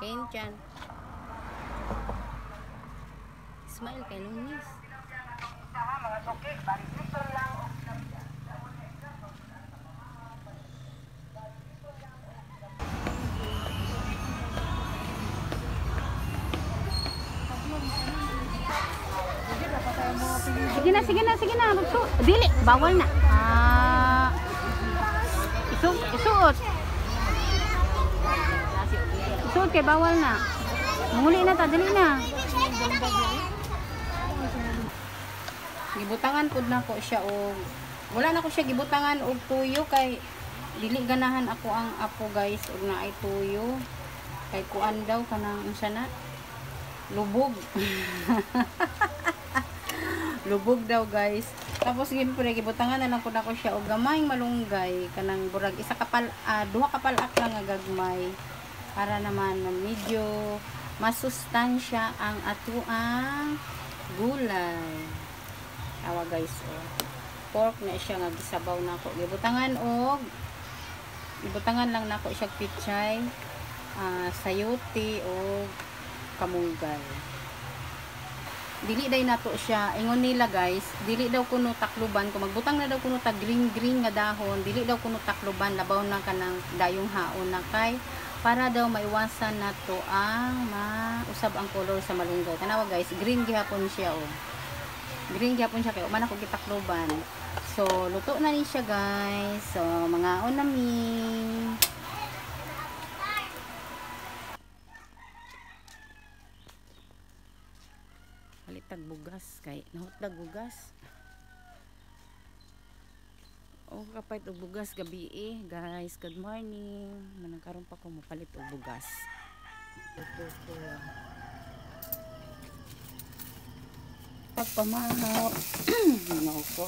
Kain dyan. Smile kay Lunis. Sige na. Dili, bawal na. Isuot. Isuot kay bawal na. Muli na ta, dili na. Gibutangan pud na ko siya og wala na ko siya gibutangan og tuyo kay dili ganahan ako ang apo guys og naay tuyo. Kay kuan daw kanang unsa na? Lubog. Lubog daw guys. Tapos gipre gibutangan na lang pud ako siya og gamayng malunggay kanang burag duha kapal ak lang nga gagmay para naman medyo masustansya ang atuang gulay. Awa guys, oh. Pork na siya nga gisabaw nako. Gibutangan lang nako siya pichay, sayote o kamunggay. Dili day nato siya. Ingon nila guys, dili daw kuno takluban kung magbutang na daw kuno tag green nga dahon, dili daw kuno takluban labaw na kanang dayong haon na kay para daw maiwasan nato ang mausab ang color sa malunggay. Tanawa guys, green gihapon siya oh. Green gyapon siya kay man ako gitakloban. So luto na ni siya guys. So mga onami. Palitag bugas kay nahutlag bugas. O kapait og bugas gabi guys. Good morning. Manangkaron pa ko mapalit og bugas. Pagpamahaw ko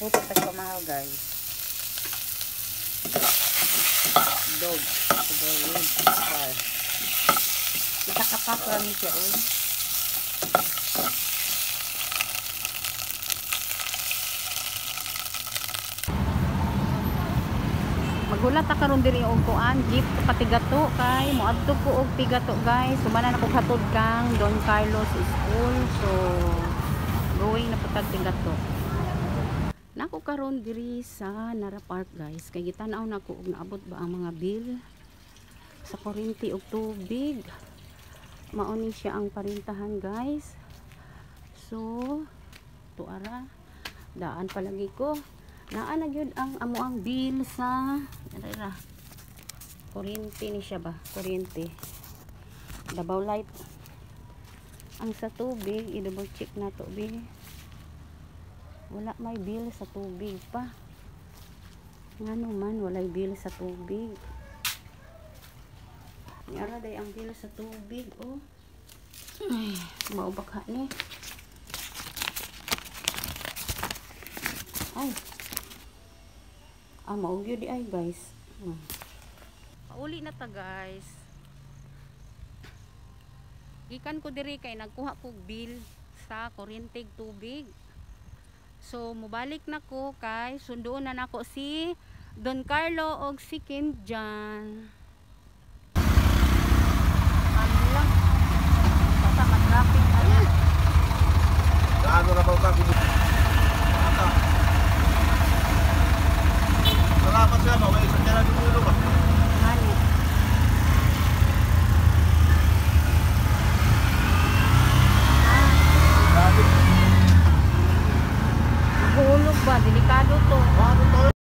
luto pagpamahaw guys. Dog kita kapak lang siya magulat ta karon diri og kuan jeep patigato kay moadto ko og tigato guys. Sumana na ko hatod kang Don Carlos School. So going na patag tigato. Nako karon diri sa Nara Park guys. Kay gitanaw nako og naabot ba ang mga bill sa kuryente og tubig. Mauni siya ang parintahan guys. So tuara daan palagi ko. Naa na gyud ang amuang bill sa kuryente ni siya ba? Kuryente. Davao Light. Ang sa tubig, i-double check na to, wala may bill sa tubig pa. Ngano man, walay bill sa tubig. Yara day ang bill sa tubig, oh. Ay, maubaka ni. Ay. Maugyo di ay, guys. Pauli na ta, guys. Gikan ko diri kay nagkuha ko bill sa kuryente tubig. So mubalik na ko kay sunduon na nako si Don Carlo og si Kim Jan. Allah. Basta mag-traffic ayan. Gaano na ba ka? Salamat sa mga isang kaya dito ba? Hani. Hulog ba? Delikado to.